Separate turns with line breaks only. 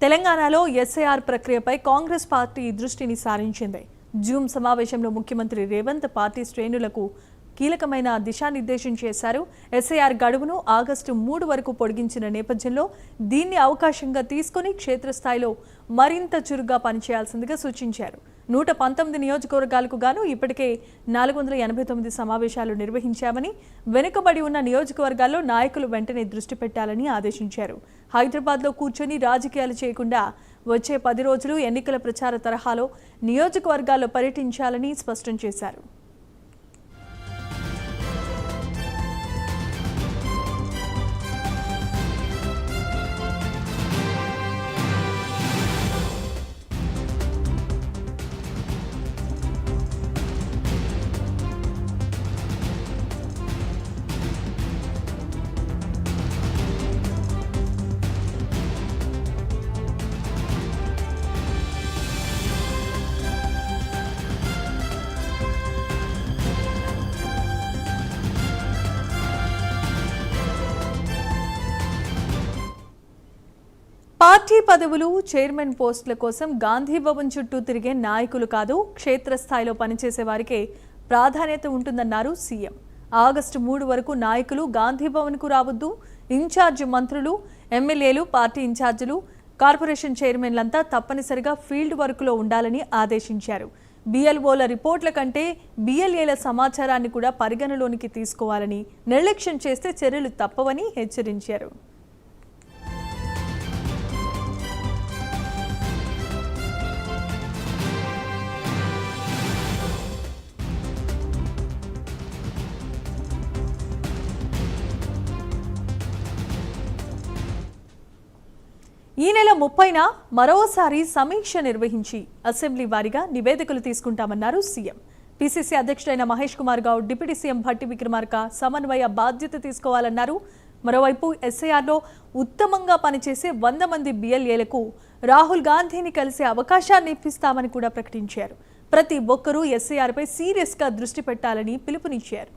తెలంగాణలో ఎస్ఐఆర్ ప్రక్రియపై కాంగ్రెస్ పార్టీ దృష్టిని సారించింది. జూమ్ సమావేశంలో ముఖ్యమంత్రి రేవంత్ పార్టీ శ్రేణులకు కీలకమైన దిశానిర్దేశం చేశారు. ఎస్ఐఆర్ గడువును ఆగస్టు 3 వరకు పొడిగించిన నేపథ్యంలో దీన్ని అవకాశంగా తీసుకుని క్షేత్రస్థాయిలో మరింత చురుగ్గా పనిచేయాల్సిందిగా సూచించారు. 119 నియోజకవర్గాలకు గాను ఇప్పటికే 489 సమావేశాలు నిర్వహించామని, వెనుకబడి ఉన్న నియోజకవర్గాల్లో నాయకులు వెంటనే దృష్టి పెట్టాలని ఆదేశించారు. హైదరాబాద్లో కూర్చొని రాజకీయాలు చేయకుండా వచ్చే 10 రోజులు ఎన్నికల ప్రచార తరహాలో నియోజకవర్గాల్లో పర్యటించాలని స్పష్టం చేశారు. పార్టీ పదవులు, చైర్మన్ పోస్టుల కోసం గాంధీ భవన్ చుట్టూ తిరిగే నాయకులు కాదు, క్షేత్రస్థాయిలో పనిచేసే వారికే ప్రాధాన్యత ఉంటుందన్నారు సీఎం. ఆగస్టు 3 వరకు నాయకులు గాంధీ భవన్కు రావద్దు. ఇన్ఛార్జ్ మంత్రులు, ఎమ్మెల్యేలు, పార్టీ ఇన్ఛార్జీలు, కార్పొరేషన్ చైర్మన్లంతా తప్పనిసరిగా ఫీల్డ్ వర్క్లో ఉండాలని ఆదేశించారు. బిఎల్ఓల రిపోర్ట్ల కంటే బిఎల్ఏల సమాచారాన్ని కూడా పరిగణలోనికి తీసుకోవాలని, నిర్లక్ష్యం చేస్తే చర్యలు తప్పవని హెచ్చరించారు. ఈ నెల 30న మరోసారి సమీక్ష నిర్వహించి అసెంబ్లీ వారీగా నివేదికలు తీసుకుంటామన్నారు సీఎం. పీసీసీ అధ్యక్షుడైన మహేష్ కుమార్ గౌడ్, డిప్యూటీ సీఎం భట్టి విక్రమార్క సమన్వయ బాధ్యత తీసుకోవాలన్నారు. మరోవైపు ఎస్ఐఆర్లో ఉత్తమంగా పనిచేసే 100 మంది బిఎల్ఏలకు రాహుల్ గాంధీని కలిసే అవకాశాన్ని ఇప్పిస్తామని కూడా ప్రకటించారు. ప్రతి ఒక్కరూ ఎస్ఐఆర్పై సీరియస్గా దృష్టి పెట్టాలని పిలుపునిచ్చారు.